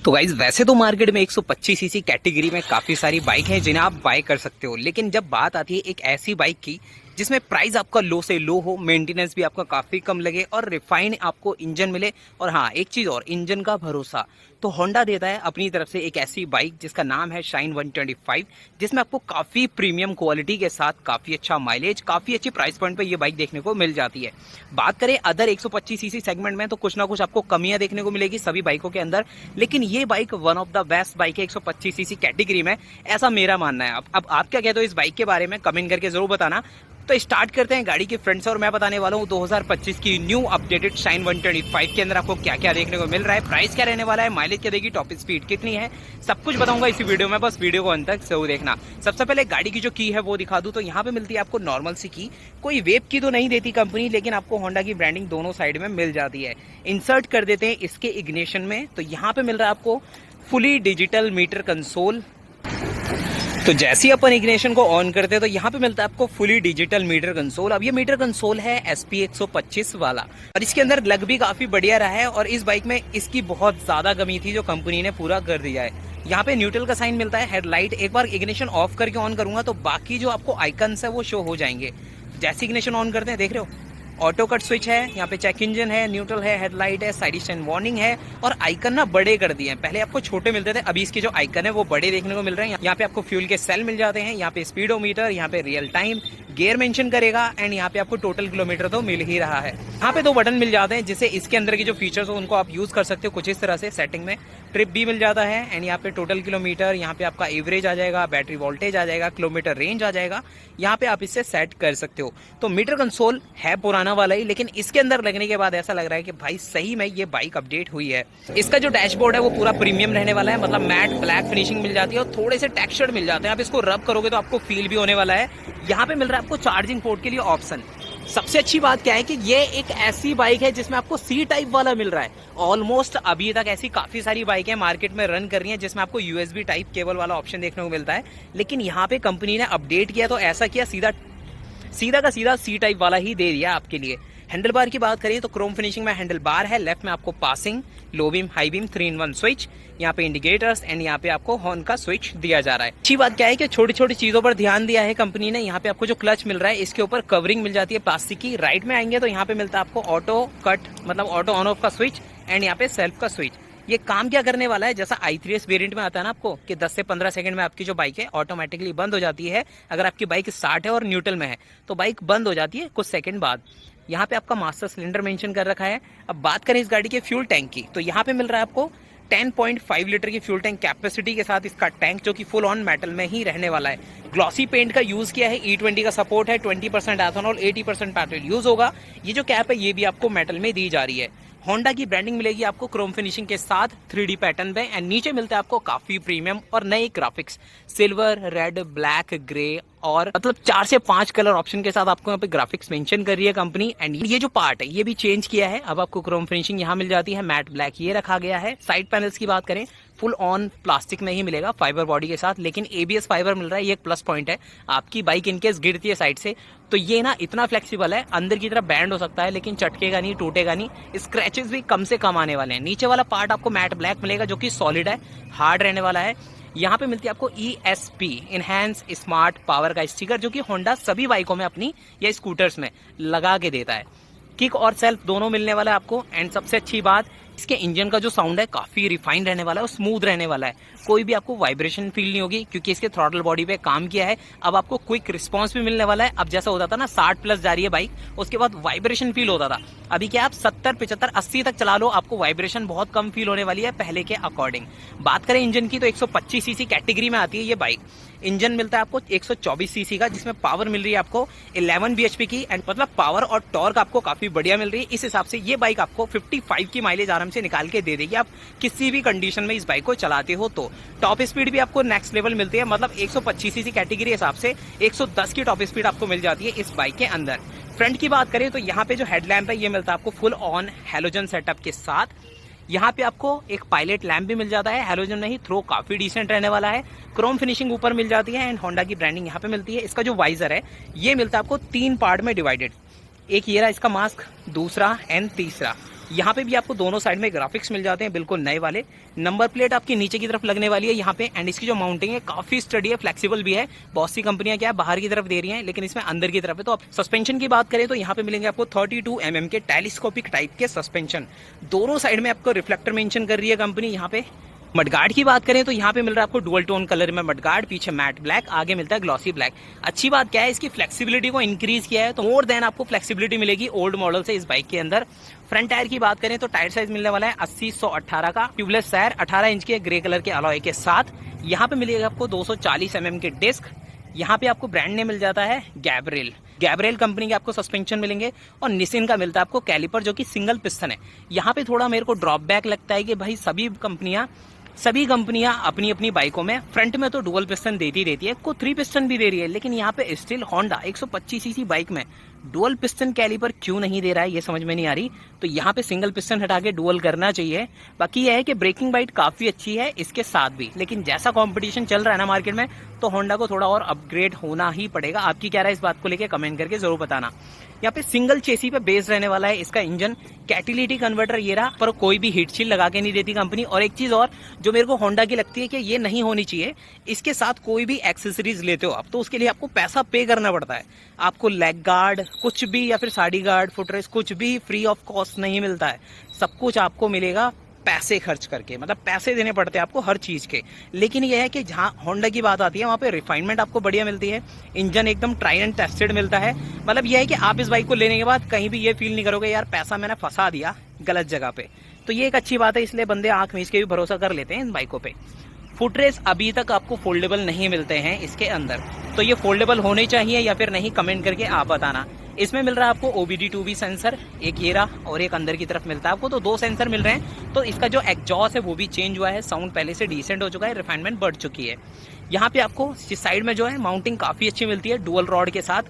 तो गाइज वैसे तो मार्केट में 125 सीसी कैटेगरी में काफ़ी सारी बाइक हैं जिन्हें आप बाय कर सकते हो, लेकिन जब बात आती है एक ऐसी बाइक की जिसमें प्राइस आपका लो से लो हो, मेंटेनेंस भी आपका काफ़ी कम लगे और रिफाइन आपको इंजन मिले, और हाँ एक चीज़ और, इंजन का भरोसा, तो होंडा देता है अपनी तरफ से एक ऐसी बाइक जिसका नाम है शाइन 125, जिसमें आपको काफ़ी प्रीमियम क्वालिटी के साथ काफ़ी अच्छा माइलेज, काफ़ी अच्छी प्राइस पॉइंट पे ये बाइक देखने को मिल जाती है। बात करें अदर 125 सीसी सेगमेंट में तो कुछ ना कुछ आपको कमियां देखने को मिलेगी सभी बाइकों के अंदर, लेकिन ये bike one of the best bike है 125 सीसी कैटेगरी में, ऐसा मेरा मानना है। अब आप क्या कहते हो इस बाइक के बारे में, कमेंट करके जरूर बताना। तो स्टार्ट करते हैं गाड़ी की फ्रंट से, और मैं बताने वाला हूँ 2025 की न्यू अपडेटेड शाइन 125 के अंदर आपको क्या क्या देखने को मिल रहा है, प्राइस क्या रहने वाला है, माइलेज क्या देगी, टॉप स्पीड कितनी है, सब कुछ बताऊंगा इसी वीडियो में, बस वीडियो को अंत तक जरूर देखना। सबसे पहले गाड़ी की जो की है वो दिखा दूं, तो यहाँ पे मिलती है आपको नॉर्मल सी की, कोई वेब की तो नहीं देती कंपनी, लेकिन आपको होंडा की ब्रांडिंग दोनों साइड में मिल जाती है। इंसर्ट कर देते हैं इसके इग्निशन में, तो यहाँ पे मिल रहा है आपको फुली डिजिटल मीटर कंसोल। तो जैसे ही अपन इग्निशन को ऑन करते हैं तो यहाँ पे मिलता है आपको फुली डिजिटल मीटर कंसोल। अब ये मीटर कंसोल है SP 125 वाला, और इसके अंदर लग भी काफी बढ़िया रहा है, और इस बाइक में इसकी बहुत ज्यादा कमी थी जो कंपनी ने पूरा कर दिया है। यहाँ पे न्यूट्रल का साइन मिलता है, हेडलाइट, एक बार इग्निशन ऑफ करके ऑन करूंगा तो बाकी जो आपको आइकन्स है वो शो हो जाएंगे। जैसे इग्निशन ऑन करते हैं देख रहे हो, ऑटो कट स्विच है, यहाँ पे चेक इंजन है, न्यूट्रल है, हेडलाइट है, साइड स्टैंड वार्निंग है, और आइकन ना बड़े कर दिए हैं। पहले आपको छोटे मिलते थे, अभी इसके जो आइकन है वो बड़े देखने को मिल रहे हैं। यहाँ पे आपको फ्यूल के सेल मिल जाते हैं, यहाँ पे स्पीडोमीटर, यहाँ पे रियल टाइम गियर मेंशन करेगा, एंड यहाँ पे आपको टोटल किलोमीटर तो मिल ही रहा है। यहाँ पे 2 बटन मिल जाते हैं जिससे इसके अंदर की जो फीचर्स हो उनको आप यूज कर सकते हो कुछ इस तरह से। सेटिंग में ट्रिप भी मिल जाता है, एंड यहाँ पे टोटल किलोमीटर, यहाँ पे आपका एवरेज आ जाएगा, बैटरी वोल्टेज आ जाएगा, किलोमीटर रेंज आ जाएगा, यहाँ पे आप इससे सेट कर सकते हो। तो मीटर कंसोल है पुराना वाला ही, लेकिन इसके अंदर लगने के बाद ऐसा लग रहा है कि भाई सही में ये बाइक अपडेट हुई है। इसका जो डैशबोर्ड है वो पूरा प्रीमियम रहने वाला है, मतलब मैट ब्लैक फिनिशिंग मिल जाती है और थोड़े से टेक्सचर मिल जाते हैं। आप इसको रब करोगे तो आपको फील भी होने वाला है। यहाँ पे मिल रहा है आपको चार्जिंग पोर्ट के लिए ऑप्शन। सबसे अच्छी बात क्या है कि ये एक ऐसी बाइक है जिसमें आपको C टाइप वाला मिल रहा है। ऑलमोस्ट अभी तक ऐसी काफी सारी बाइकें मार्केट में रन कर रही हैं जिसमें आपको USB टाइप केबल वाला ऑप्शन देखने को मिलता है, लेकिन यहाँ पे कंपनी ने अपडेट किया तो ऐसा किया, सीधा का सीधा C टाइप वाला ही दे दिया आपके लिए। हैंडल बार की बात करें तो क्रोम फिनिशिंग में हैंडल बार है, लेफ्ट में आपको passing, low beam, high beam, 3-in-1 switch, यहाँ पे इंडिकेटर्स, एंड यहाँ पे आपको हॉर्न का स्विच दिया जा रहा है। अच्छी बात क्या है कि छोटी छोटी चीजों पर ध्यान दिया है कंपनी ने। यहाँ पे आपको जो क्लच मिल रहा है इसके ऊपर कवरिंग मिल जाती है प्लास्टिक की। राइट में आएंगे तो यहाँ पे मिलता है आपको ऑटो कट, मतलब ऑटो ऑन ऑफ का स्विच, एंड यहाँ पे सेल्फ का स्विच। ये काम क्या करने वाला है, जैसा i3s वेरिएंट में आता है ना आपको कि 10 से 15 सेकंड में आपकी जो बाइक है ऑटोमेटिकली बंद हो जाती है। अगर आपकी बाइक स्टार्ट है और न्यूट्रल में है तो बाइक बंद हो जाती है कुछ सेकंड बाद। यहाँ पे आपका मास्टर सिलेंडर मेंशन कर रखा है। अब बात करें इस गाड़ी के फ्यूल टैंक की, तो यहाँ पे मिल रहा है आपको 10.5 लीटर की फ्यूल टैंक कैपेसिटी के साथ इसका टैंक, जो कि फुल ऑन मेटल में ही रहने वाला है। ग्लॉसी पेंट का यूज किया है, E20 का सपोर्ट है, 20% एथेनॉल, 80% पेट्रोल यूज होगा। ये जो कैप है ये भी आपको मेटल में दी जा रही है। होंडा की ब्रांडिंग मिलेगी आपको क्रोम फिनिशिंग के साथ 3D पैटर्न में, एंड नीचे मिलता है आपको काफी प्रीमियम और नए graphics, silver, red, black, grey, और मतलब 4 से 5 कलर ऑप्शन के साथ आपको यहाँ पे ग्राफिक्स मेंशन कर रही है कंपनी। एंड ये जो पार्ट है ये भी चेंज किया है, अब आपको क्रोम फिनिशिंग यहाँ मिल जाती है, मैट ब्लैक ये रखा गया है। साइड पैनल्स की बात करें फुल ऑन प्लास्टिक में ही मिलेगा फाइबर बॉडी के साथ, लेकिन ABS फाइबर मिल रहा है, ये एक प्लस पॉइंट है। आपकी बाइक इनकेस गिरती है साइड से तो ये ना इतना फ्लेक्सिबल है, अंदर की तरफ बैंड हो सकता है लेकिन चटकेगा नहीं, टूटेगा नहीं। स्क्रैचेस भी कम से कम आने वाले हैं। नीचे वाला पार्ट आपको मैट ब्लैक मिलेगा जो कि सॉलिड है, हार्ड रहने वाला है। यहाँ पे मिलती है आपको ESP इनहैंस स्मार्ट पावर का स्टिकर, जो कि होंडा सभी बाइकों में अपनी या स्कूटर्स में लगा के देता है। किक और सेल्फ दोनों मिलने वाला है आपको। एंड सबसे अच्छी बात, इसके इंजन का जो साउंड है काफी रिफाइंड रहने वाला है और स्मूथ रहने वाला है। कोई भी आपको वाइब्रेशन फील नहीं होगी क्योंकि इसके थ्रॉटल बॉडी पे काम किया है। अब आपको क्विक रिस्पांस भी मिलने वाला है। अब जैसा होता था ना 60+ जा रही है बाइक, उसके बाद वाइब्रेशन फील होता था, अभी क्या आप 70, 75, 80 तक चला लो, आपको वाइब्रेशन बहुत कम फील होने वाली है पहले के अकॉर्डिंग। बात करें इंजन की तो 125 सीसी कैटेगरी में आती है ये बाइक। इंजन मिलता है आपको 124 सीसी का, जिसमें पावर मिल रही है आपको 11 bhp की, एंड मतलब पावर और टॉर्क आपको काफी बढ़िया मिल रही है। इस हिसाब से ये बाइक आपको 55 की माइलेज आराम से निकाल के दे देगी आप किसी भी कंडीशन में इस बाइक को चलाते हो तो। टॉप स्पीड भी आपको नेक्स्ट लेवल मिलती है, मतलब 125 सीसी कैटेगरी हिसाब से 110 की टॉप स्पीड आपको मिल जाती है इस बाइक के अंदर। फ्रंट की बात करें तो यहाँ पे जो हेडलैम्प है ये मिलता है आपको फुल ऑन हैलोजन सेटअप के साथ। यहाँ पे आपको एक पायलट लैंप भी मिल जाता है, हैलोजन नहीं, थ्रो काफी डिसेंट रहने वाला है। क्रोम फिनिशिंग ऊपर मिल जाती है, एंड होंडा की ब्रांडिंग यहाँ पे मिलती है। इसका जो वाइजर है ये मिलता है आपको 3 पार्ट में डिवाइडेड, एक ये रहा इसका मास्क, दूसरा एंड तीसरा। यहाँ पे भी आपको दोनों साइड में ग्राफिक्स मिल जाते हैं बिल्कुल नए वाले। नंबर प्लेट आपकी नीचे की तरफ लगने वाली है यहाँ पे, एंड इसकी जो माउंटिंग है काफी स्टडी है, फ्लेक्सिबल भी है। बहुत सी कंपनियां क्या है बाहर की तरफ दे रही हैं, लेकिन इसमें अंदर की तरफ है। तो आप सस्पेंशन की बात करें तो यहाँ पे मिलेंगे आपको 32 mm के टेलीस्कोपिक टाइप के सस्पेंशन। दोनों साइड में आपको रिफ्लेक्टर मेंशन कर रही है कंपनी। यहाँ पे मडगार्ड की बात करें तो यहाँ पे मिल रहा है आपको डुअल टोन कलर में मडगार्ड, पीछे मैट ब्लैक, आगे मिलता है ग्लॉसी ब्लैक। अच्छी बात क्या है, इसकी फ्लेक्सिबिलिटी को इंक्रीज किया है, तो मोर देन आपको फ्लेक्सिबिलिटी मिलेगी ओल्ड मॉडल से इस बाइक के अंदर। फ्रंट टायर की बात करें तो टायर साइज मिलने वाला है 80/118 का ट्यूबलेस टायर, 18 इंच के ग्रे कलर के अलॉय के साथ। यहाँ पे मिलेगा आपको 240 mm के डिस्क। यहाँ पे आपको ब्रांड नेम मिल जाता है गैब्रियल कंपनी के आपको सस्पेंशन मिलेंगे, और निसिन का मिलता है आपको कैलिपर जो कि सिंगल पिस्टन है। यहाँ पे थोड़ा मेरे को ड्रॉप बैक लगता है कि भाई सभी कंपनियां अपनी अपनी बाइकों में फ्रंट में तो डुअल पिस्टन देती है, को 3 पिस्टन भी दे रही है, लेकिन यहाँ पे स्टिल होंडा 125 सीसी बाइक में डुअल पिस्टन कैलिपर क्यों नहीं दे रहा है, ये समझ में नहीं आ रही। तो यहाँ पे सिंगल पिस्टन हटा के डुअल करना चाहिए। बाकी यह है कि ब्रेकिंग बाइट काफी अच्छी है इसके साथ भी, लेकिन जैसा कंपटीशन चल रहा है ना मार्केट में, तो होंडा को थोड़ा और अपग्रेड होना ही पड़ेगा। आपकी क्या राय इस बात को लेकर कमेंट करके जरूर बताना। यहाँ पे सिंगल चेसी पे बेस रहने वाला है इसका इंजन, कैटेलिटिक कन्वर्टर ये रहा, पर कोई भी हीट शील्ड लगा के नहीं देती कंपनी। और एक चीज और जो मेरे को होंडा की लगती है कि ये नहीं होनी चाहिए, इसके साथ कोई भी एक्सेसरीज लेते हो आप तो उसके लिए आपको पैसा पे करना पड़ता है। आपको लेग गार्ड कुछ भी या फिर साड़ी गार्ड फुटरेस्ट कुछ भी फ्री ऑफ कॉस्ट नहीं मिलता है, सब कुछ आपको मिलेगा पैसे खर्च करके, मतलब पैसे देने पड़ते हैं आपको हर चीज के। लेकिन यह है कि जहां होंडा की बात आती है वहां पे रिफाइनमेंट आपको बढ़िया मिलती है, इंजन एकदम ट्राई एंड टेस्टेड मिलता है। मतलब यह है कि आप इस बाइक को लेने के बाद कहीं भी ये फील नहीं करोगे यार पैसा मैंने फंसा दिया गलत जगह पे। तो ये एक अच्छी बात है, इसलिए बंदे आंख मीच के भी भरोसा कर लेते हैं इन बाइकों पे। फुटरेस अभी तक आपको फोल्डेबल नहीं मिलते हैं इसके अंदर, तो ये फोल्डेबल होने चाहिए या फिर नहीं, कमेंट करके आप बताना। इसमें मिल रहा है आपको OBD2B सेंसर, एक ये रहा और एक अंदर की तरफ मिलता है आपको, तो 2 सेंसर मिल रहे हैं। तो इसका जो एग्जॉस्ट है वो भी चेंज हुआ है, साउंड पहले से डिसेंट हो चुका है, रिफाइनमेंट बढ़ चुकी है। यहाँ पे आपको साइड में जो है माउंटिंग काफी अच्छी मिलती है डुअल रॉड के साथ।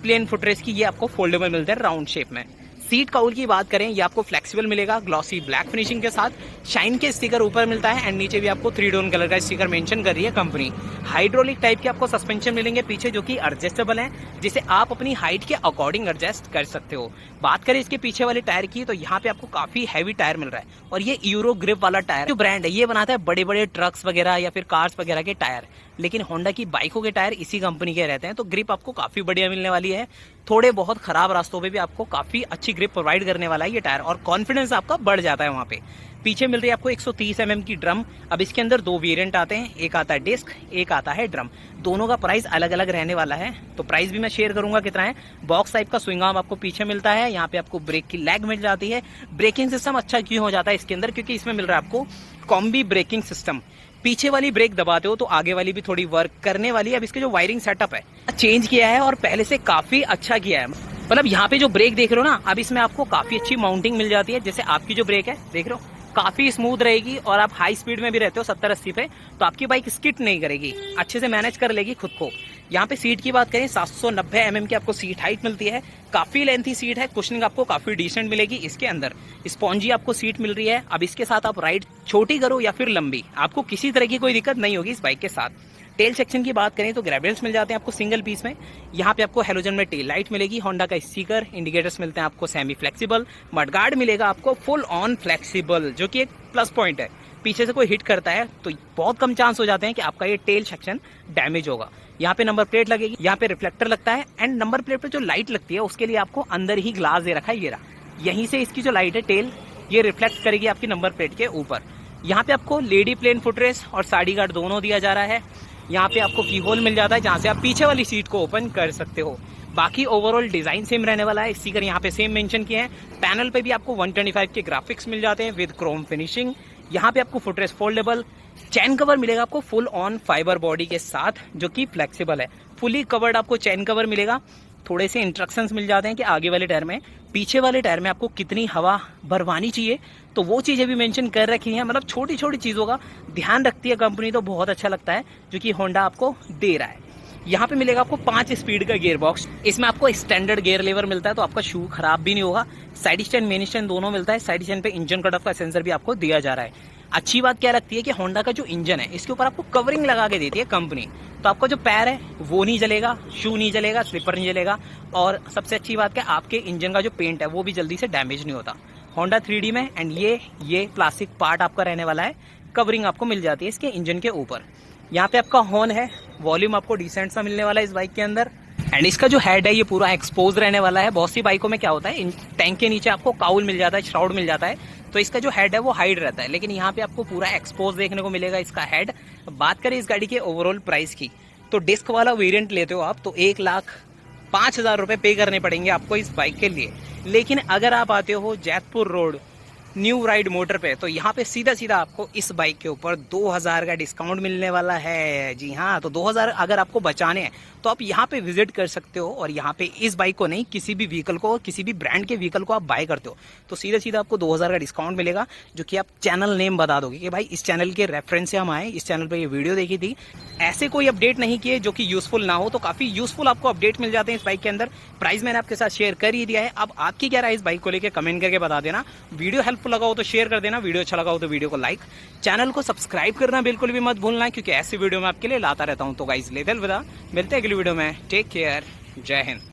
प्लेन फुटरेस की ये आपको फोल्डेबल मिलता है राउंड शेप में। सीट काउल की बात करें, ये आपको फ्लेक्सिबल मिलेगा ग्लॉसी ब्लैक फिनिशिंग के साथ, शाइन के स्टिकर ऊपर मिलता है, एंड नीचे भी आपको 3 टोन कलर का स्टिकर मेंशन कर रही है कंपनी। हाइड्रोलिक टाइप के आपको सस्पेंशन मिलेंगे पीछे जो कि एडजस्टेबल है, जिसे आप अपनी हाइट के अकॉर्डिंग एडजस्ट कर सकते हो। बात करें इसके पीछे वाले टायर की, तो यहाँ पे आपको काफी हैवी टायर मिल रहा है, और ये यूरो ग्रिप वाला टायर जो ब्रांड है ये बनाता है बड़े बड़े ट्रक्स वगैरह या फिर कार्स वगैरह के टायर, लेकिन होंडा की बाइकों के टायर इसी कंपनी के रहते हैं, तो ग्रिप आपको काफी बढ़िया मिलने वाली है। थोड़े बहुत खराब रास्तों पे भी आपको काफी अच्छी ग्रिप प्रोवाइड करने वाला है ये टायर, और कॉन्फिडेंस आपका बढ़ जाता है वहां पे। पीछे मिल रही है आपको 130 mm की ड्रम। अब इसके अंदर 2 वेरिएंट आते हैं, एक आता है डिस्क, एक आता है ड्रम। दोनों का प्राइस अलग अलग रहने वाला है, तो प्राइस भी मैं शेयर करूंगा कितना है। बॉक्स टाइप का स्विंग आर्म आपको पीछे मिलता है, यहाँ पे आपको ब्रेक की लैग मिल जाती है। ब्रेकिंग सिस्टम अच्छा क्यों हो जाता है इसके अंदर, क्योंकि इसमें मिल रहा है आपको कॉम्बी ब्रेकिंग सिस्टम। पीछे वाली ब्रेक दबाते हो तो आगे वाली भी थोड़ी वर्क करने वाली है। अब इसके जो वायरिंग सेटअप है चेंज किया है और पहले से काफी अच्छा किया है। मतलब यहाँ पे जो ब्रेक देख रहे हो ना, अब इसमें आपको काफी अच्छी माउंटिंग मिल जाती है। जैसे आपकी जो ब्रेक है देख रहे हो काफी स्मूथ रहेगी, और आप हाई स्पीड में भी रहते हो 70-80 पे, तो आपकी बाइक स्किट नहीं करेगी, अच्छे से मैनेज कर लेगी खुद को। यहाँ पे सीट की बात करें 790 mm की आपको सीट हाइट मिलती है, काफी लेंथी सीट है। कुशनिंग आपको काफी डिसेंट मिलेगी इसके अंदर, स्पॉन्जी आपको सीट मिल रही है। अब इसके साथ आप राइड छोटी करो या फिर लंबी, आपको किसी तरह की कोई दिक्कत नहीं होगी इस बाइक के साथ। टेल सेक्शन की बात करें तो ग्रेवियल्स मिल जाते हैं आपको सिंगल पीस में। यहाँ पे आपको हेलोजन में टेल लाइट मिलेगी, होंडा का स्टिकर, इंडिकेटर्स मिलते हैं आपको सेमी फ्लेक्सिबल, मडगार्ड मिलेगा आपको फुल ऑन फ्लेक्सिबल, जो कि एक प्लस पॉइंट है। पीछे से कोई हिट करता है तो बहुत कम चांस हो जाते हैं कि आपका ये टेल सेक्शन डैमेज होगा। यहाँ पे नंबर प्लेट लगेगी, यहाँ पे रिफ्लेक्टर लगता है, एंड नंबर प्लेट पे जो लाइट लगती है उसके लिए आपको अंदर ही ग्लास दे रखा है, ये रहा। यहीं से इसकी जो लाइट है टेल, ये रिफ्लेक्ट करेगी आपकी नंबर प्लेट के ऊपर। यहाँ पे आपको लेडी प्लेन फुटरेस और साड़ी गार्ड दोनों दिया जा रहा है। यहाँ पे आपको की होल मिल जाता है जहाँ से आप पीछे वाली सीट को ओपन कर सकते हो। बाकी ओवरऑल डिजाइन सेम रहने वाला है, स्टिकर यहाँ पे सेम मेंशन किए हैं। पैनल पे भी आपको 125 के ग्राफिक्स मिल जाते हैं विद क्रोम फिनिशिंग। यहाँ पे आपको फुटरेस फोल्डेबल, चैन कवर मिलेगा आपको फुल ऑन फाइबर बॉडी के साथ, जो कि फ्लेक्सिबल है। फुली कवर्ड आपको चैन कवर मिलेगा। थोड़े से इंस्ट्रक्शंस मिल जाते हैं कि आगे वाले टायर में, पीछे वाले टायर में आपको कितनी हवा भरवानी चाहिए, तो वो चीज़ें भी मेंशन कर रखी हैं। मतलब छोटी छोटी चीज़ों का ध्यान रखती है कंपनी, तो बहुत अच्छा लगता है जो कि होंडा आपको दे रहा है। यहाँ पे मिलेगा आपको 5 स्पीड का गियर बॉक्स। इसमें आपको स्टैंडर्ड गियर लेवर मिलता है, तो आपका शू खराब भी नहीं होगा। साइड स्टैंड मेन स्टैंड दोनों मिलता है। साइड स्टैंड पे इंजन कट ऑफ का सेंसर भी आपको दिया जा रहा है। अच्छी बात क्या लगती है कि होंडा का जो इंजन है इसके ऊपर आपको कवरिंग लगा के देती है कंपनी, तो आपका जो पैर है वो नहीं जलेगा, शू नहीं जलेगा, स्लीपर नहीं जलेगा, और सबसे अच्छी बात क्या आपके इंजन का जो पेंट है वो भी जल्दी से डैमेज नहीं होता। होंडा 3D में। एंड ये प्लास्टिक पार्ट आपका रहने वाला है, कवरिंग आपको मिल जाती है इसके इंजन के ऊपर। यहाँ पे आपका हॉर्न है, वॉल्यूम आपको डिसेंट सा मिलने वाला है इस बाइक के अंदर। एंड इसका जो हेड है ये पूरा एक्सपोज रहने वाला है। बहुत सी बाइकों में क्या होता है, टैंक के नीचे आपको काउल मिल जाता है, श्राउड मिल जाता है, तो इसका जो हेड है वो हाइड रहता है, लेकिन यहाँ पे आपको पूरा एक्सपोज देखने को मिलेगा इसका हेड। बात करें इस गाड़ी के ओवरऑल प्राइस की, तो डिस्क वाला वेरिएंट लेते हो आप तो 1,05,000 रुपये पे करने पड़ेंगे आपको इस बाइक के लिए। लेकिन अगर आप आते हो Jaitpur road new ride motor पे, तो यहाँ पे सीधा सीधा आपको इस बाइक के ऊपर 2,000 का डिस्काउंट मिलने वाला है। जी हाँ, तो 2,000 अगर आपको बचाने हैं तो आप यहाँ पे विजिट कर सकते हो, और यहाँ पे इस बाइक को नहीं, किसी भी व्हीकल को, किसी भी ब्रांड के व्हीकल को आप बाय करते हो तो सीधा सीधा आपको 2,000 का डिस्काउंट मिलेगा, जो कि आप चैनल नेम बता दोगे कि भाई इस चैनल के रेफरेंस से हम आए, इस चैनल पर ये वीडियो देखी थी। ऐसे कोई अपडेट नहीं किए जो कि यूजफुल ना हो, तो काफी यूजफुल आपको अपडेट मिल जाते हैं इस बाइक के अंदर। प्राइस मैंने आपके साथ शेयर कर ही दिया है, अब आपकी क्या राय इस बाइक को लेकर कमेंट करके बता देना। वीडियो हेल्पफुल लगा हो तो शेयर कर देना, वीडियो अच्छा लगा हो तो वीडियो को लाइक, चैनल को सब्सक्राइब करना बिल्कुल भी मत भूलना, क्योंकि ऐसी वीडियो मैं आपके लिए लाता रहता हूं। तो गाइस लेते अलविदा, मिलते हैं अगली वीडियो में। टेक केयर, जय हिंद।